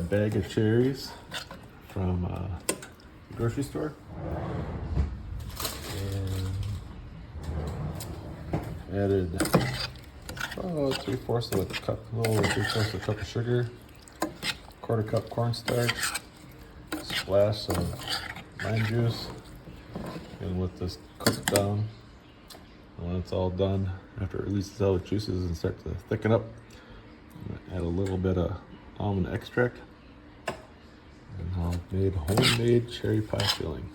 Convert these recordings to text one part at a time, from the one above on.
bag of cherries from the grocery store. And added 3/4 of a cup, a little over 3/4 of a cup of sugar, 1/4 cup cornstarch, splash of lime juice, and let this cook down. And when it's all done, after it releases all the juices and start to thicken up, I'm gonna add a little bit of almond extract, and I've made homemade cherry pie filling.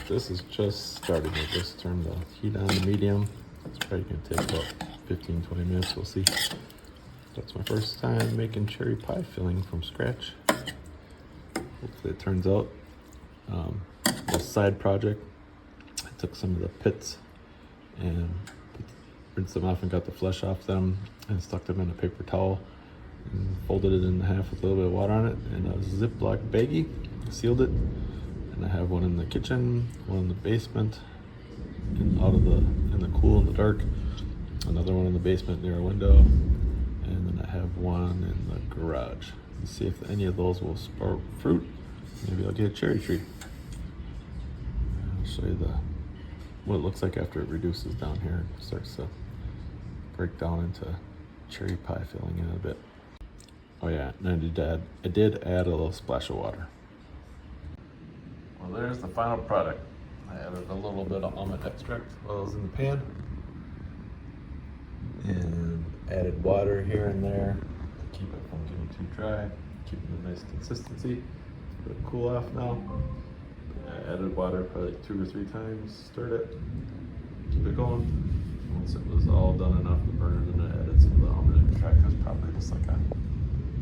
This is just starting. I just turned the heat on to medium. It's probably gonna take about 15-20 minutes, we'll see. That's my first time making cherry pie filling from scratch. Hopefully it turns out. A side project, I took some of the pits and rinsed them off and got the flesh off them and stuck them in a paper towel and folded it in half with a little bit of water on it in a Ziploc baggie, sealed it. And I have one in the kitchen, one in the basement, and in the cool in the dark, another one in the basement near a window, and then I have one in the garage. Let's see if any of those will sprout fruit. Maybe I'll get a cherry tree. I'll show you what it looks like after it reduces down here. It starts to break down into cherry pie filling in a bit. Oh yeah, and I did add a little splash of water. Well, there's the final product. I added a little bit of almond extract while it was in the pan, and added water here and there to keep it from getting too dry, keeping a nice consistency. Let it cool off now. I added water probably like 2 or 3 times, stirred it, keep it going. Once it was all done enough to burn, then I added some of the almond extract. That's probably just like a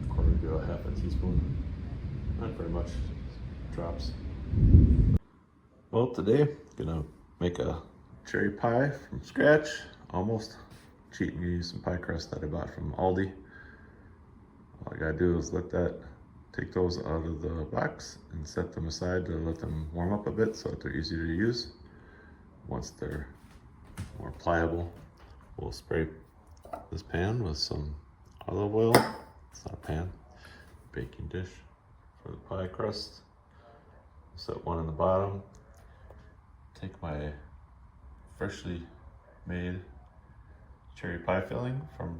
1/4 to a 1/2 teaspoon. Not very much, drops. Well, today I'm gonna make a cherry pie from scratch, almost. Cheating, you use some pie crust that I bought from Aldi. All I gotta do is take those out of the box and set them aside to let them warm up a bit so that they're easier to use. Once they're more pliable, we'll spray this pan with some olive oil. It's not a pan, baking dish for the pie crust. Set one in the bottom. Take my freshly made cherry pie filling from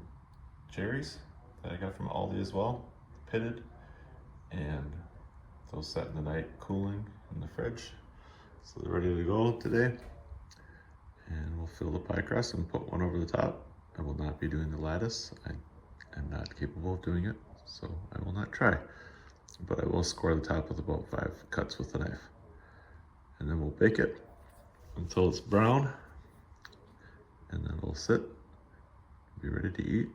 cherries that I got from Aldi as well, pitted, and those set in the night cooling in the fridge. So they're ready to go today. And we'll fill the pie crust and put one over the top. I will not be doing the lattice. I am not capable of doing it, so I will not try. But I will score the top with about 5 cuts with the knife. And then we'll bake it until it's brown, and then it'll sit, be ready to eat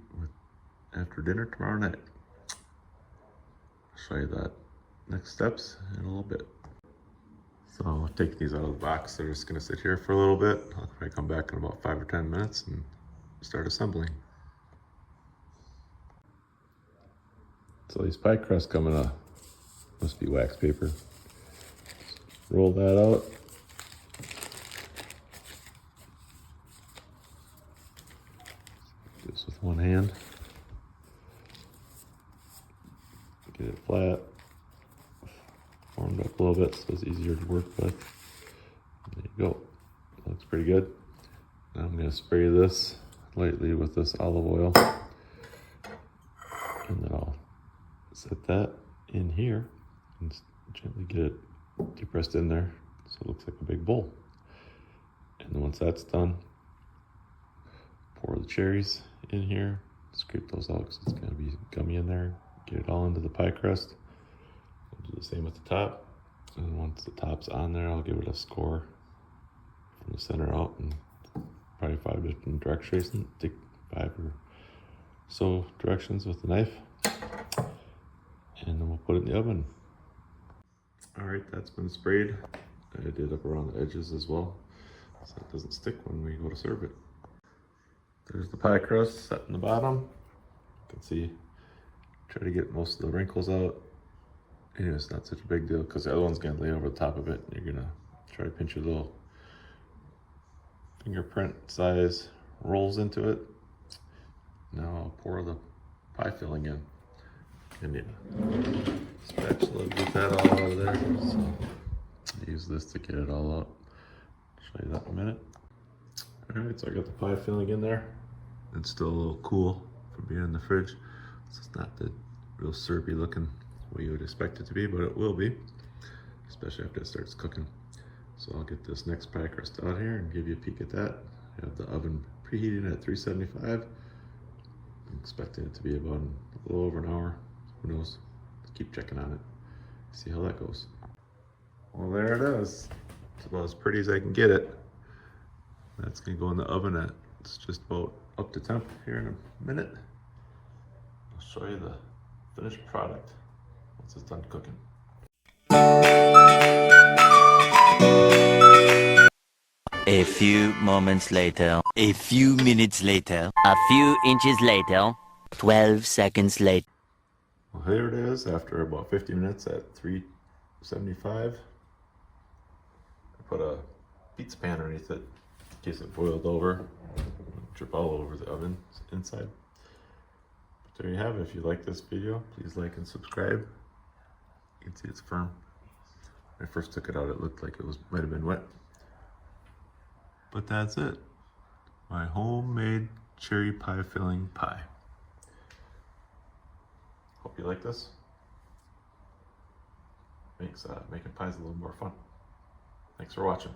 after dinner tomorrow night. I'll show you that next steps in a little bit. So I'll take these out of the box. They're just gonna sit here for a little bit. I'll probably come back in about 5 or 10 minutes and start assembling. So these pie crusts come in must be wax paper. Roll that out. Do this with one hand. Get it flat. Formed up a little bit so it's easier to work with. There you go. Looks pretty good. Now I'm going to spray this lightly with this olive oil. And then I'll set that in here and gently get it depressed in there so it looks like a big bowl. And then once that's done, pour the cherries in here, scrape those out because it's going to be gummy in there. Get it all into the pie crust. We'll do the same with the top. And once the top's on there, I'll give it a score from the center out and probably 5 different directions. Take 5 or so directions with the knife. And then we'll put it in the oven. All right, that's been sprayed. I did up around the edges as well, so it doesn't stick when we go to serve it. There's the pie crust set in the bottom. You can see, try to get most of the wrinkles out. Anyway, it's not such a big deal because the other one's gonna lay over the top of it. And you're gonna try to pinch your little fingerprint size rolls into it. Now I'll pour the pie filling in. And yeah, spatula, get that all out of there. So use this to get it all out. Show you that in a minute. All right, so I got the pie filling in there. It's still a little cool from being in the fridge. So it's not the real syrupy looking way you would expect it to be, but it will be, especially after it starts cooking. So I'll get this next pie crust out here and give you a peek at that. I have the oven preheating at 375. I'm expecting it to be about a little over an hour. Who knows? Keep checking on it. See how that goes. Well, there it is. It's about as pretty as I can get it. That's gonna go in the oven at, it's just about up to temp here in a minute. I'll show you the finished product once it's done cooking. A few moments later, a few minutes later, a few inches later, 12 seconds later. Well, here it is after about 50 minutes at 375. I put a pizza pan underneath it in case it boiled over. Drip all over the oven inside. But there you have it. If you like this video, please like and subscribe. You can see it's firm. When I first took it out, it looked like it might have been wet. But that's it. My homemade cherry pie filling pie. Hope you like this. Makes making pies a little more fun. Thanks for watching.